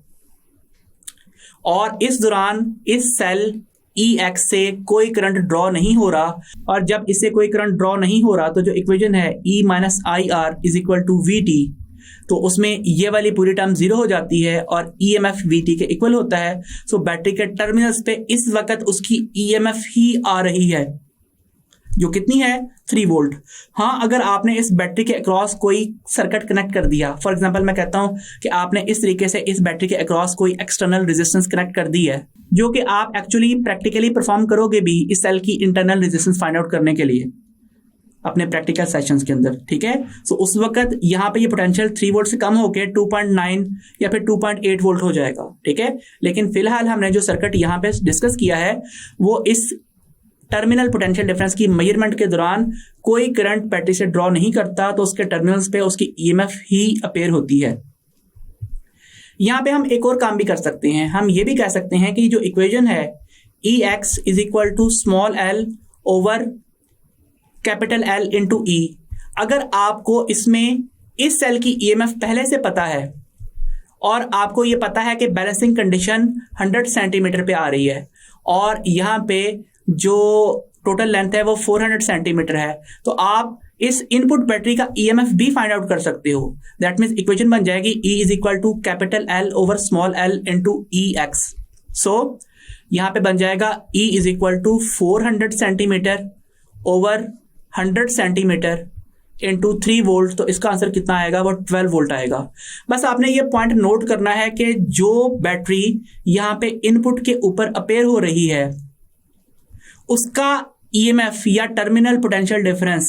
और इस दौरान इस सेल EX से कोई करंट ड्रॉ नहीं हो रहा, और जब इससे कोई करंट ड्रॉ नहीं हो रहा तो जो इक्वेशन है E-IR is equal to VT, तो उसमें ये वाली पूरी टर्म 0 हो जाती है और EMF VT के इक्वल होता है। सो बैटरी के टर्मिनल्स पे इस वक्त उसकी EMF ही आ रही है जो कितनी है, 3 वोल्ट। हाँ, अगर आपने इस बैटरी के अक्रॉस कोई सर्किट कनेक्ट कर दिया, फॉर एग्जांपल मैं कहता हूं कि आपने इस तरीके से इस बैटरी के अक्रॉस कोई एक्सटर्नल रेजिस्टेंस कनेक्ट कर दी है, जो कि आप एक्चुअली प्रैक्टिकली परफॉर्म करोगे भी इस सेल की इंटरनल रेजिस्टेंस फाइंड आउट करने के लिए अपने प्रैक्टिकल सेशंस के अंदर, ठीक है। सो उस वक्त यहाँ पे ये पोटेंशियल 3 वोल्ट से कम होकर 2.9 या फिर 2.8 वोल्ट हो जाएगा, ठीक है। लेकिन फिलहाल हमने जो सर्किट यहाँ पे डिस्कस किया है वो इस टर्मिनल पोटेंशियल डिफरेंस की मेजरमेंट के दौरान कोई करंट बैटरी से ड्रॉ नहीं करता, तो उसके टर्मिनल्स पे उसकी EMF ही अपेयर होती है। यहां पे हम एक और काम भी कर सकते हैं, हम ये भी कह सकते हैं कि जो इक्वेशन है EX is equal to l over L into E, अगर आपको इसमें इस सेल की EMF पहले से पता है और आपको ये पता है कि बैलेंसिंग कंडीशन 100 सेंटीमीटर पे आ रही है और यहाँ पे जो टोटल लेंथ है वो 400 सेंटीमीटर है, तो आप इस इनपुट बैटरी का EMF भी फाइंड आउट कर सकते हो। दैट मीन्स इक्वेशन बन जाएगी E is equal to L over l into EX। So यहाँ पे बन जाएगा E is equal to 400 centimetre over 100 centimetre into 3 volt, तो इसका आंसर कितना आएगा, वो 12 वोल्ट आएगा। बस आपने ये पॉइंट नोट करना है कि जो बैटरी यहाँ पे इनपुट के ऊपर अपेयर हो रही है उसका EMF या टर्मिनल पोटेंशियल डिफरेंस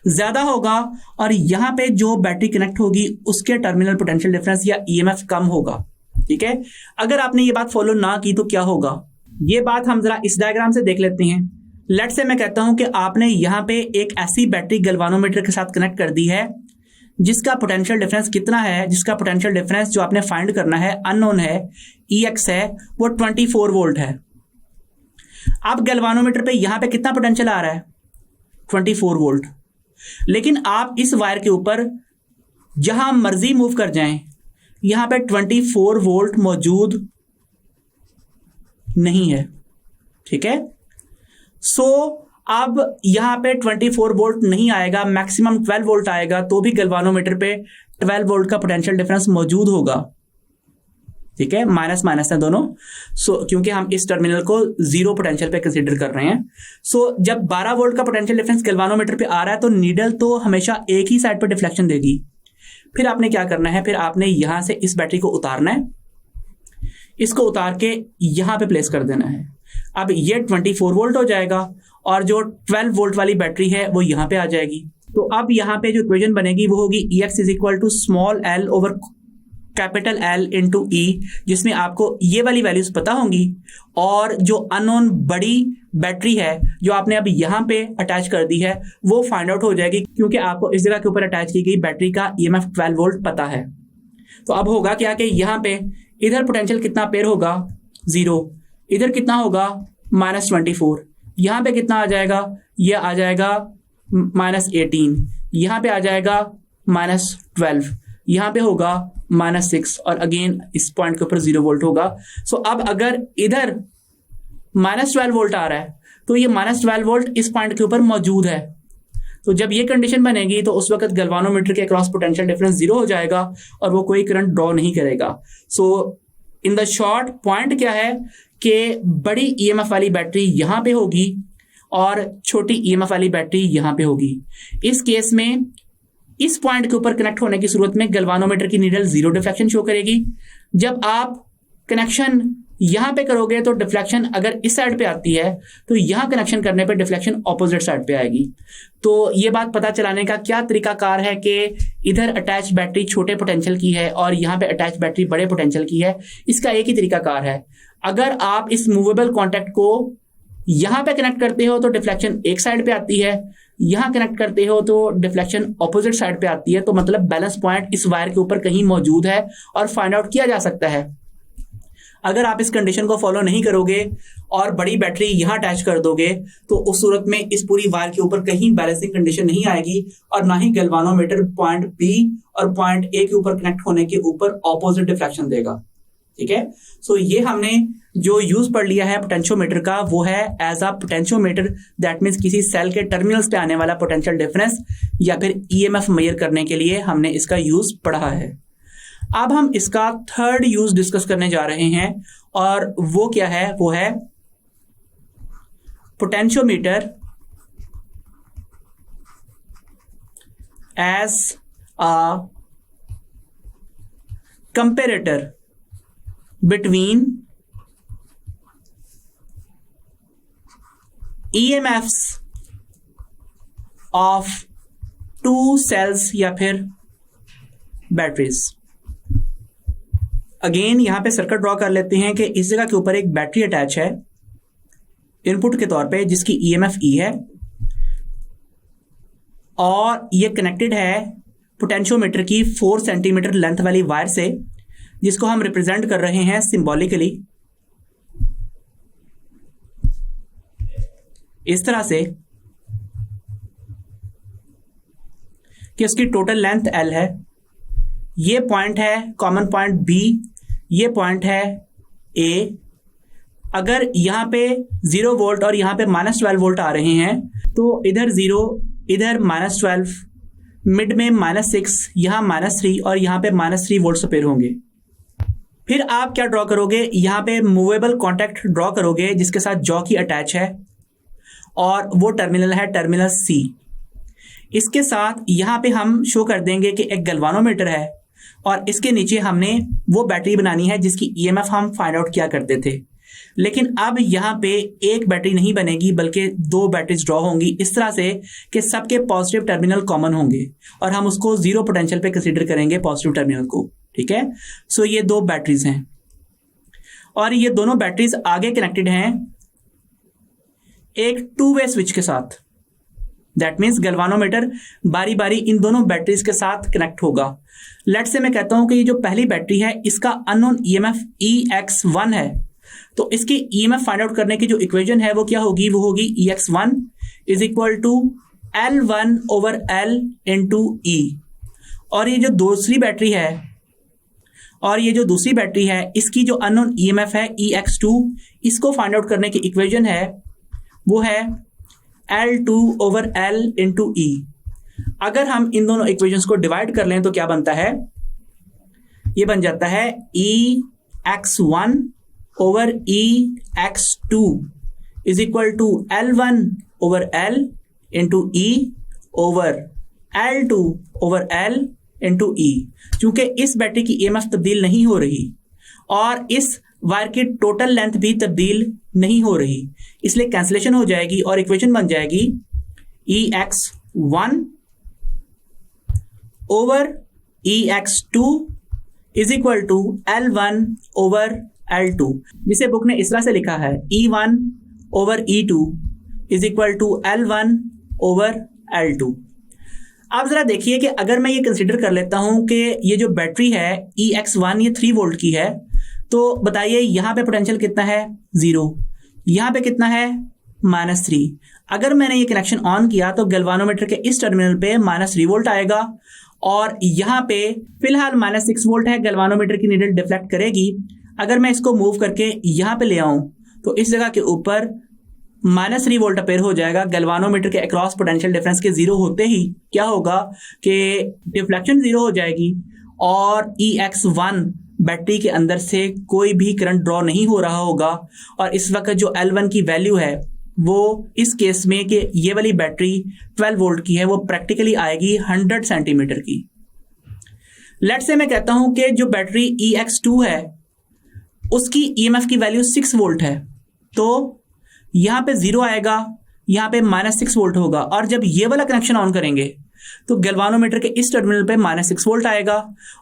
ज्यादा होगा और यहां पे जो बैटरी कनेक्ट होगी उसके टर्मिनल पोटेंशियल डिफरेंस या EMF कम होगा। ठीक है। अगर आपने ये बात फॉलो ना की तो क्या होगा, ये बात हम जरा इस डायग्राम से देख लेते हैं। लेट से मैं कहता हूं कि आपने यहां पे एक ऐसी बैटरी गैल्वानोमीटर के साथ कनेक्ट कर दी है जिसका पोटेंशियल डिफरेंस कितना है, जिसका पोटेंशियल डिफरेंस जो आपने फाइंड करना है अननोन है, EX है, वो 24 वोल्ट है। अब गैल्वानोमीटर पे यहां पे कितना पोटेंशियल आ रहा है, 24 वोल्ट। लेकिन आप इस वायर के ऊपर जहां मर्जी मूव कर जाएं, यहां पे 24 वोल्ट मौजूद नहीं है, ठीक है। सो अब यहां पे 24 वोल्ट नहीं आएगा, मैक्सिमम 12 वोल्ट आएगा, तो भी गैल्वानोमीटर पे 12 वोल्ट का पोटेंशियल डिफरेंस मौजूद होगा, ठीक है। माइनस माइनस है दोनों। क्योंकि हम इस टर्मिनल को जीरो पोटेंशियल पे कंसीडर कर रहे हैं। जब 12 वोल्ट का पोटेंशियल डिफरेंस गैल्वानोमीटर पे आ रहा है तो नीडल तो हमेशा एक ही साइड पर डिफ्लेक्शन देगी। फिर आपने क्या करना है, फिर आपने यहां से इस बैटरी को उतारना है, इसको उतार के यहां पे प्लेस कर देना है। अब ये 24 वोल्ट हो जाएगा और जो 12 वोल्ट वाली बैटरी है वो यहां पे आ जाएगी। तो अब यहां पे जो इक्वेशन बनेगी वो होगी EX is equal to small l over capital L into E, जिसमें आपको ये वाली वैल्यूज पता होंगी और जो अननोन बड़ी बैटरी है जो आपने अब यहां पे अटैच कर दी है वो फाइंड आउट हो जाएगी, क्योंकि आपको इस जगह के ऊपर अटैच की गई बैटरी का EMF 12 वोल्ट पता है। तो अब होगा क्या कि यहां पे इधर पोटेंशियल कितना पेयर होगा, 0, इधर कितना होगा -24, यहां पे कितना आ जाएगा, ये आ जाएगा -18, यहां पे आ जाएगा -12, यहां पे होगा -6 और अगेन इस पॉइंट के ऊपर 0 वोल्ट होगा। अब अगर इधर -12 वोल्ट आ रहा है तो ये -12 वोल्ट इस पॉइंट के ऊपर मौजूद है। तो जब ये कंडीशन बनेगी तो उस वक्त गैल्वानोमीटर के अक्रॉस पोटेंशियल डिफरेंस 0 हो जाएगा और वो कोई करंट ड्रॉ नहीं करेगा। इन द शॉर्ट पॉइंट क्या है कि बड़ी EMF वाली बैटरी यहां पे होगी और छोटी EMF वाली बैटरी यहां पे होगी। इस केस में इस पॉइंट के ऊपर कनेक्ट होने की सूरत में गैल्वानोमीटर की नीडल 0 डिफ्लेक्शन शो करेगी। जब आप कनेक्शन यहां पे करोगे तो डिफ्लेक्शन अगर इस साइड पे आती है तो यहां कनेक्शन करने पे डिफ्लेक्शन ऑपोजिट साइड पे आएगी। तो ये बात पता चलाने का क्या तरीकाकार है कि इधर अटैच बैटरी छोटे पोटेंशियल की है और यहां पे अटैच बैटरी बड़े पोटेंशियल की है। इसका एक ही तरीकाकार है, अगर आप इस मूवेबल कॉन्टैक्ट को यहां पे कनेक्ट करते हो तो डिफ्लेक्शन एक साइड पे आती है, यहां कनेक्ट करते हो तो डिफ्लेक्शन ऑपोजिट साइड पे आती है। तो मतलब बैलेंस पॉइंट इस वायर के ऊपर कहीं मौजूद है और फाइंड आउट किया जा सकता है। अगर आप इस कंडीशन को फॉलो नहीं करोगे और बड़ी बैटरी यहां अटैच कर दोगे तो उस सूरत में इस पूरी वायर के ऊपर कहीं बैलेंसिंग कंडीशन नहीं आएगी और ना ही गैल्वानोमीटर पॉइंट B और पॉइंट A के ऊपर कनेक्ट होने के ऊपर ऑपोजिट डिफ्लेक्शन देगा, ठीक है। ये हमने जो यूज पढ़ लिया है पोटेंशियोमीटर का वो है as a potentiometer, that means किसी सेल के टर्मिनल्स पे आने वाला पोटेंशियल डिफरेंस या फिर EMF मेजर करने के लिए हमने इसका यूज पढ़ा है। अब हम इसका थर्ड यूज डिस्कस करने जा रहे हैं और वो क्या है, वो है potentiometer as a comparator between EMFs of two cells या फिर बैटरीज। अगेन यहां पे सर्किट ड्रॉ कर लेते हैं कि इस जगह के ऊपर एक बैटरी अटैच है इनपुट के तौर पे जिसकी EMF E है और ये कनेक्टेड है पोटेंशियोमीटर की 4 सेंटीमीटर लेंथ वाली वायर से, जिसको हम रिप्रेजेंट कर रहे हैं सिंबॉलिकली इस तरह से कि उसकी टोटल लेंथ L है। ये पॉइंट है कॉमन पॉइंट B, ये पॉइंट है A। अगर यहां पे 0 वोल्ट और यहां पे -12 वोल्ट आ रहे हैं तो इधर 0, इधर -12, मिड में -6, यहां -3 और यहां पे -3 वोल्ट स्पेयर होंगे। फिर आप क्या ड्रॉ करोगे, यहां पे मूवेबल कॉन्टैक्ट ड्रॉ करोगे जिसके साथ जॉ की अटैच है और वो टर्मिनल है टर्मिनल C। इसके साथ यहां पे हम शो कर देंगे कि एक गैल्वानोमीटर है और इसके नीचे हमने वो बैटरी बनानी है जिसकी EMF हम फाइंड आउट किया करते थे। लेकिन अब यहां पे एक बैटरी नहीं बनेगी बल्कि 2 बैटरीज ड्रॉ होंगी इस तरह से कि सबके पॉजिटिव टर्मिनल कॉमन होंगे और हम उसको 0 पोटेंशियल पे कंसीडर करेंगे पॉजिटिव टर्मिनल को, ठीक है। ये 2 बैटरीज हैं। और ये दोनों बैटरीज आगे कनेक्टेड हैं एक टू वे स्विच के साथ। दैट मीन्स गैल्वानोमीटर बारी बारी इन दोनों बैटरीज के साथ कनेक्ट होगा। लेट्स से मैं कहता हूं कि ये जो पहली बैटरी है इसका अननोन ईएमएफ EX1 है, तो इसकी ईएमएफ फाइंड आउट करने की जो इक्वेशन है वो क्या होगी, वो होगी EX1 is equal to L1/L into E। और ये जो दूसरी बैटरी है इसकी जो अननोन ईएमएफ है EX2, इसको फाइंड आउट करने की इक्वेशन है वो है L2/L इंटू E। अगर हम इन दोनों इक्वेशंस को डिवाइड कर लें तो क्या बनता है, ये बन जाता है EX1/EX2 is equal to L1/L into E over L2/L into E। चूंकि इस बैटरी की ईएमएफ तब्दील नहीं हो रही और इस वायर की टोटल लेंथ भी तब्दील नहीं हो रही, इसलिए कैंसिलेशन हो जाएगी और इक्वेशन बन जाएगी EX1 over EX2 is equal to L1/L2, जिसे बुक ने इस तरह से लिखा है E1 over E2 is equal to L1/L2। आप जरा देखिए कि अगर मैं ये कंसिडर कर लेता हूं कि ये जो बैटरी है EX1 ये 3 वोल्ट की है, तो बताइए यहां पे पोटेंशियल कितना है, 0। यहां पे कितना है, -3। अगर मैंने ये कनेक्शन ऑन किया तो गैल्वानोमीटर के इस टर्मिनल पे -3 वोल्ट आएगा और यहाँ पे फिलहाल -6 वोल्ट है, गैल्वानोमीटर की नीडल डिफ्लेक्ट करेगी। अगर मैं इसको मूव करके यहाँ पे ले आऊं तो इस जगह के ऊपर -3 वोल्ट अपेयर हो जाएगा। गैल्वानोमीटर के अक्रॉस पोटेंशियल डिफरेंस के 0 होते ही क्या होगा कि डिफ्लेक्शन 0 हो जाएगी और EX1 बैटरी के अंदर से कोई भी करंट ड्रॉ नहीं हो रहा होगा। और इस वक्त जो L1 की वैल्यू है वो इस केस में कि ये वाली बैटरी 12 वोल्ट की है, वो प्रैक्टिकली आएगी 100 सेंटीमीटर की। लेट्स से मैं कहता हूं कि जो बैटरी EX2 है उसकी EMF की वैल्यू 6 वोल्ट है, तो यहां पे 0 आएगा, यहां पे -6 वोल्ट होगा। और जब ये वाला कनेक्शन ऑन करेंगे तो गैल्वानोमीटर के इस टर्मिनल पे -6 वोल्ट आएगा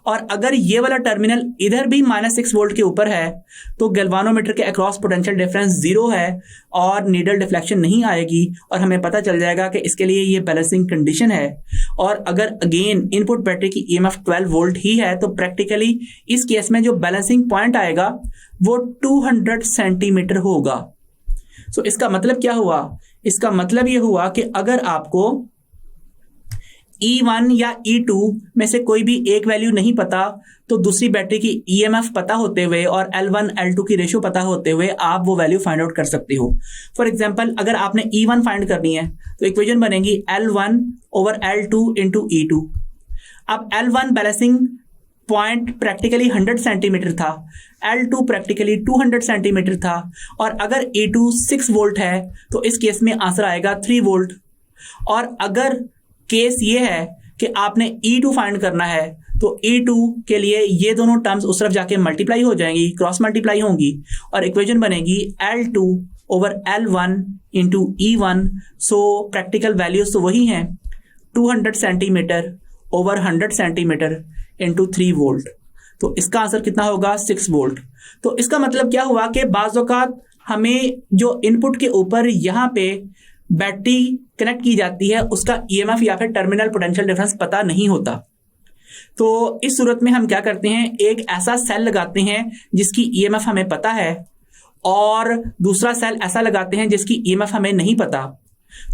और अगर ये वाला टर्मिनल इधर भी -6 वोल्ट के ऊपर है तो गैल्वानोमीटर के अक्रॉस पोटेंशियल डिफरेंस 0 है और नीडल डिफ्लेक्शन नहीं आएगी और हमें पता चल जाएगा कि इसके लिए ये बैलेंसिंग कंडीशन है। और अगर अगेन इनपुट बैटरी की EMF 12 वोल्ट ही है तो प्रैक्टिकली इस केस में जो बैलेंसिंग पॉइंट आएगा वो 200 सेंटीमीटर होगा। सो इसका मतलब क्या हुआ, इसका मतलब ये हुआ कि अगर आपको E1 या E2 में से कोई भी एक वैल्यू नहीं पता तो दूसरी बैटरी की EMF पता होते हुए और L1 L2 की रेशियो पता होते हुए आप वो वैल्यू फाइंड आउट कर सकते हो। फॉर एग्जांपल अगर आपने E1 फाइंड करनी है तो इक्वेशन बनेगी L1 over L2 into E2। अब L1 balancing point practically 100 centimetre था, L2 प्रैक्टिकली 200 सेंटीमीटर था और अगर E2 6 वोल्ट है तो इस केस में आंसर आएगा 3 वोल्ट। और अगर केस ये है कि आपने E2 फाइंड करना है तो E2 के लिए ये दोनों टर्म्स उस तरफ जाके मल्टीप्लाई हो जाएंगी, क्रॉस मल्टीप्लाई होंगी और इक्वेशन बनेगी L2 over L1 into E1। सो प्रैक्टिकल वैल्यूज तो वही हैं, 200 centimetre over 100 centimetre into 3 volt. तो इसका आंसर कितना होगा, 6 वोल्ट। तो इसका मतलब क्या हुआ कि बाज़ औक़ात हमें जो इनपुट के ऊपर यहाँ पे बैटरी कनेक्ट की जाती है उसका EMF या फिर टर्मिनल पोटेंशियल डिफरेंस पता नहीं होता। तो इस सूरत में हम क्या करते हैं, एक ऐसा सेल लगाते हैं जिसकी EMF हमें पता है और दूसरा सेल ऐसा लगाते हैं जिसकी EMF हमें नहीं पता।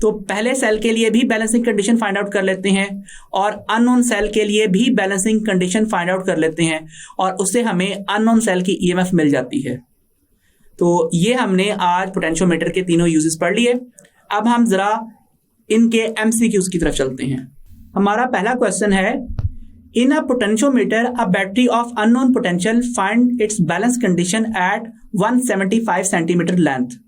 तो पहले सेल के लिए भी बैलेंसिंग कंडीशन फाइंड आउट कर लेते हैं और अननोन सेल के लिए भी बैलेंसिंग कंडीशन फाइंड आउट कर लेते हैं और उससे हमें अननोन सेल की EMF मिल जाती है। तो ये हमने आज पोटेंशियोमीटर के तीनों यूजेस पढ़ लिए। अब हम जरा इनके MCQs की तरफ चलते हैं। हमारा पहला क्वेश्चन है, in a potentiometer a battery of unknown potential find its balance condition at 175 centimetre length.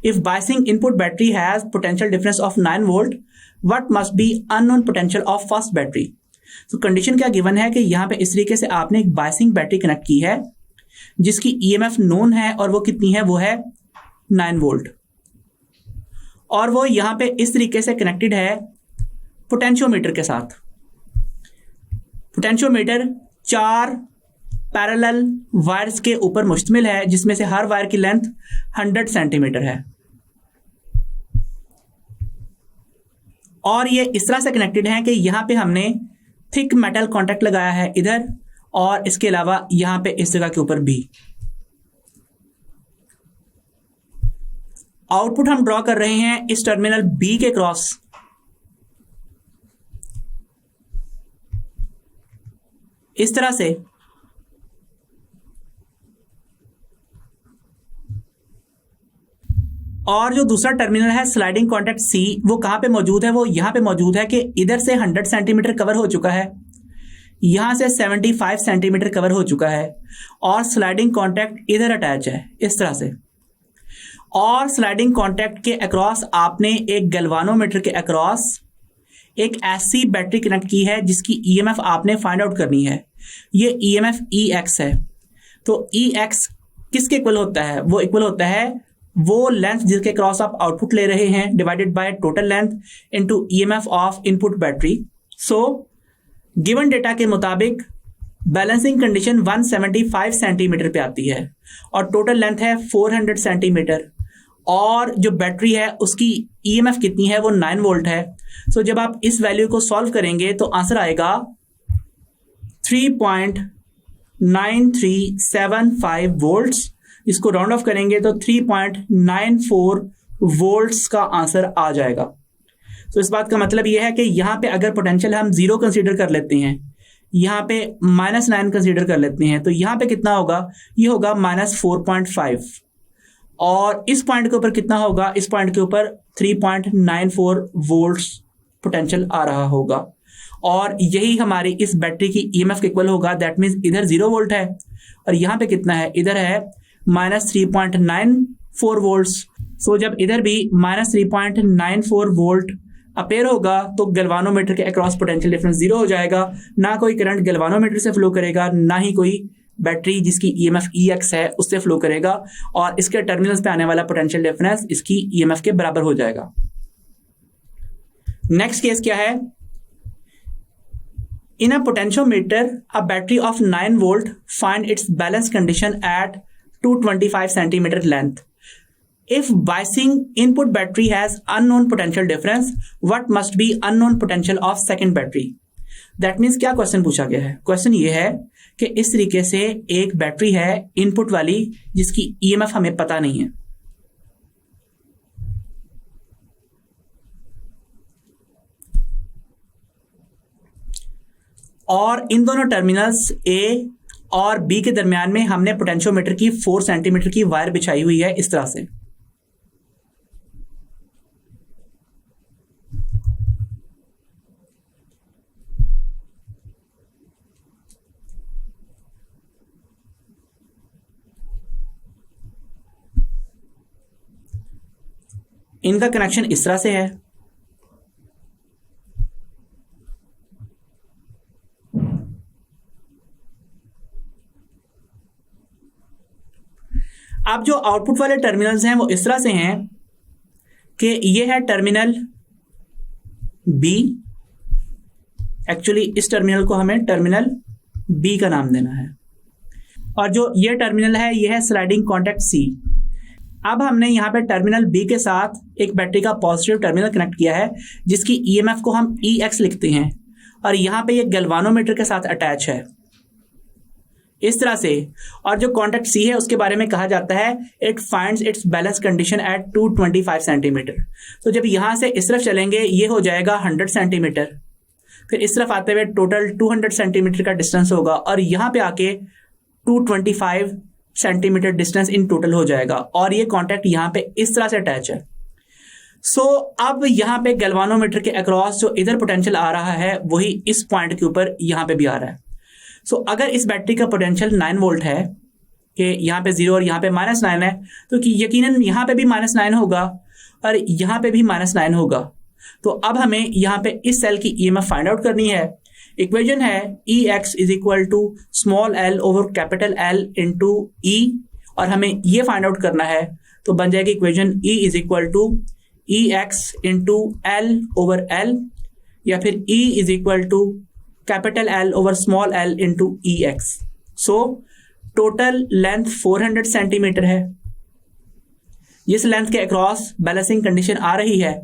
If biasing input battery has potential difference of 9 volt, what must be unknown potential of first battery. तो condition क्या given है कि यहाँ पे इस तरीके से आपने एक बायसिंग बैटरी कनेक्ट की है जिसकी EMF नोन है और वो कितनी है, वो है 9 वोल्ट और वो यहां पे इस तरीके से कनेक्टेड है पोटेंशियोमीटर के साथ। पोटेंशियोमीटर 4 पैरेलल वायर्स के ऊपर मुश्तमिल है, जिसमें से हर वायर की लेंथ 100 सेंटीमीटर है और ये इस तरह से कनेक्टेड है कि यहां पे हमने थिक मेटल कॉन्टैक्ट लगाया है इधर, और इसके अलावा यहां पे इस जगह के ऊपर भी। आउटपुट हम ड्रॉ कर रहे हैं इस टर्मिनल बी के क्रॉस। इस तरह से और जो दूसरा टर्मिनल है स्लाइडिंग कॉन्टैक्ट सी, वो कहां पे मौजूद है? वो यहां पे मौजूद है कि इधर से 100 सेंटीमीटर कवर हो चुका है, यहां से 75 सेंटीमीटर कवर हो चुका है और स्लाइडिंग कॉन्टैक्ट इधर अटैच है इस तरह से। और स्लाइडिंग कॉन्टैक्ट के अक्रॉस आपने एक गैल्वानोमीटर के अक्रॉस एक ऐसी बैटरी कनेक्ट की है जिसकी ईएमएफ आपने फाइंड आउट करनी है। ये ईएमएफ EX है। तो EX किसके इक्वल होता है? वो इक्वल होता है वो लेंथ जिसके क्रॉस आप आउटपुट ले रहे हैं divided by total length into EMF of input battery. So given data के मुताबिक बैलेंसिंग कंडीशन 175 सेंटीमीटर पे आती है और टोटल लेंथ है 400 सेंटीमीटर और जो बैटरी है उसकी ईएमएफ कितनी है? वो 9 वोल्ट है। सो जब आप इस वैल्यू को सॉल्व करेंगे तो आंसर आएगा 3.9375 वोल्ट्स। इसको राउंड ऑफ करेंगे तो 3.94 वोल्ट्स का आंसर आ जाएगा। तो इस बात का मतलब यह है कि यहाँ पे अगर पोटेंशियल हम 0 कंसीडर कर लेते हैं, यहाँ पे -9 कंसीडर कर लेते हैं, तो यहाँ पे कितना होगा? ये होगा -4.5 और इस पॉइंट के ऊपर कितना होगा? इस पॉइंट के ऊपर 3.94 वोल्ट्स पोटेंशियल आ रहा होगा और यही हमारी इस बैटरी की ईएमएफ के इक्वल होगा। दैट मीन्स इधर 0 वोल्ट है और यहाँ पे कितना है? इधर है -3.94 वोल्ट्स। सो जब इधर भी -3.94 वोल्ट अपेयर होगा तो गैल्वानोमीटर के अक्रॉस पोटेंशियल डिफरेंस 0 हो जाएगा। ना कोई करंट गैल्वानोमीटर से फ्लो करेगा, ना ही कोई बैटरी जिसकी ईएमएफ EX है उससे फ्लो करेगा और इसके टर्मिनल्स पे आने वाला पोटेंशियल डिफरेंस इसकी ईएमएफ के बराबर हो जाएगा। नेक्स्ट केस क्या है? In a potentiometer a battery of 9 volt find its balance condition at 225 centimetre length. If biasing input battery has unknown potential difference, what must be unknown potential of second battery? That means क्या question पूछा गया है? Question ये है कि इस तरीके से एक बैटरी है इनपुट वाली जिसकी ईएमएफ हमें पता नहीं है और इन दोनों टर्मिनल्स A और B के दरमियान में हमने पोटेंशियोमीटर की 4 सेंटीमीटर की वायर बिछाई हुई है इस तरह से। इनका कनेक्शन इस तरह से है। अब जो आउटपुट वाले टर्मिनल्स हैं वो इस तरह से हैं कि ये है टर्मिनल B। एक्चुअली इस टर्मिनल को हमें टर्मिनल B का नाम देना है और जो ये टर्मिनल है ये है स्लाइडिंग कॉन्टैक्ट C। अब हमने यहाँ पे टर्मिनल B के साथ एक बैटरी का पॉजिटिव टर्मिनल कनेक्ट किया है जिसकी ईएमएफ को हम EX लिखते हैं और यहाँ पे ये गैल्वानोमीटर के साथ अटैच है इस तरह से। और जो कॉन्टैक्ट C है उसके बारे में कहा जाता है it finds it's balance condition at 225 centimetre. तो जब यहाँ से इस तरफ चलेंगे ये हो जाएगा 100 सेंटीमीटर, फिर इस तरफ आते हुए टोटल 200 सेंटीमीटर का डिस्टेंस होगा और यहाँ पे आके 225 सेंटीमीटर डिस्टेंस इन टोटल हो जाएगा और ये कॉन्टैक्ट यहाँ पे इस तरह से अटैच है। सो अब यहाँ पे गैल्वानोमीटर के अक्रॉस जो इधर पोटेंशियल आ रहा है वही इस पॉइंट के ऊपर यहाँ पे भी आ रहा है। सो अगर इस बैटरी का पोटेंशियल 9 वोल्ट है कि यहाँ पे 0 और यहाँ पे -9 है तो कि यकीनन यहाँ पे भी -9 होगा और यहाँ पे भी -9 होगा। तो अब हमें यहाँ पे इस सेल की ईएमएफ फाइंड आउट करनी है। इक्वेशन है EX is equal to small l over capital L into E और हमें ये फाइंड आउट करना है तो बन जाएगी equation E is equal to EX into L over L या फिर E is equal to capital L over small l into EX। So total length 400 centimetre है। जिस लेंथ के अक्रॉस बैलेंसिंग कंडीशन आ रही है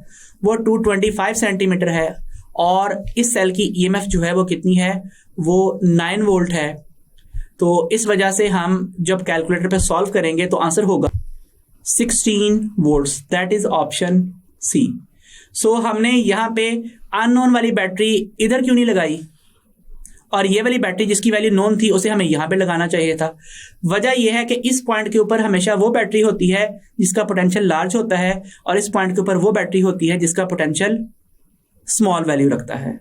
वो 225 सेंटीमीटर है और इस सेल की ईएमएफ जो है वो कितनी है, वो 9 वोल्ट है। तो इस वजह से हम जब कैलकुलेटर पे सॉल्व करेंगे तो आंसर होगा 16 volts, that is option C. So हमने यहाँ पे अननोन वाली बैटरी इधर क्यों नहीं लगाई और ये वाली बैटरी जिसकी वैल्यू नोन थी उसे हमें यहाँ पे लगाना चाहिए था। वजह यह है कि इस पॉइंट के ऊपर हमेशा वो बैटरी होती है जिसका पोटेंशियल लार्ज होता है और इस पॉइंट के ऊपर वो बैटरी होती है जिसका पोटेंशियल स्मॉल वैल्यू रखता है।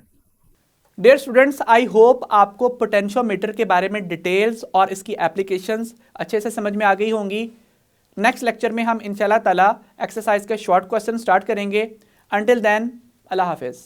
डियर स्टूडेंट्स, आई होप आपको पोटेंशियोमीटर के बारे में डिटेल्स और इसकी एप्लीकेशंस अच्छे से समझ में आ गई होंगी। नेक्स्ट लेक्चर में हम इंशाल्लाह ताला एक्सरसाइज के शॉर्ट क्वेश्चन स्टार्ट करेंगे। अंटिल देन, अल्लाह हाफिज़।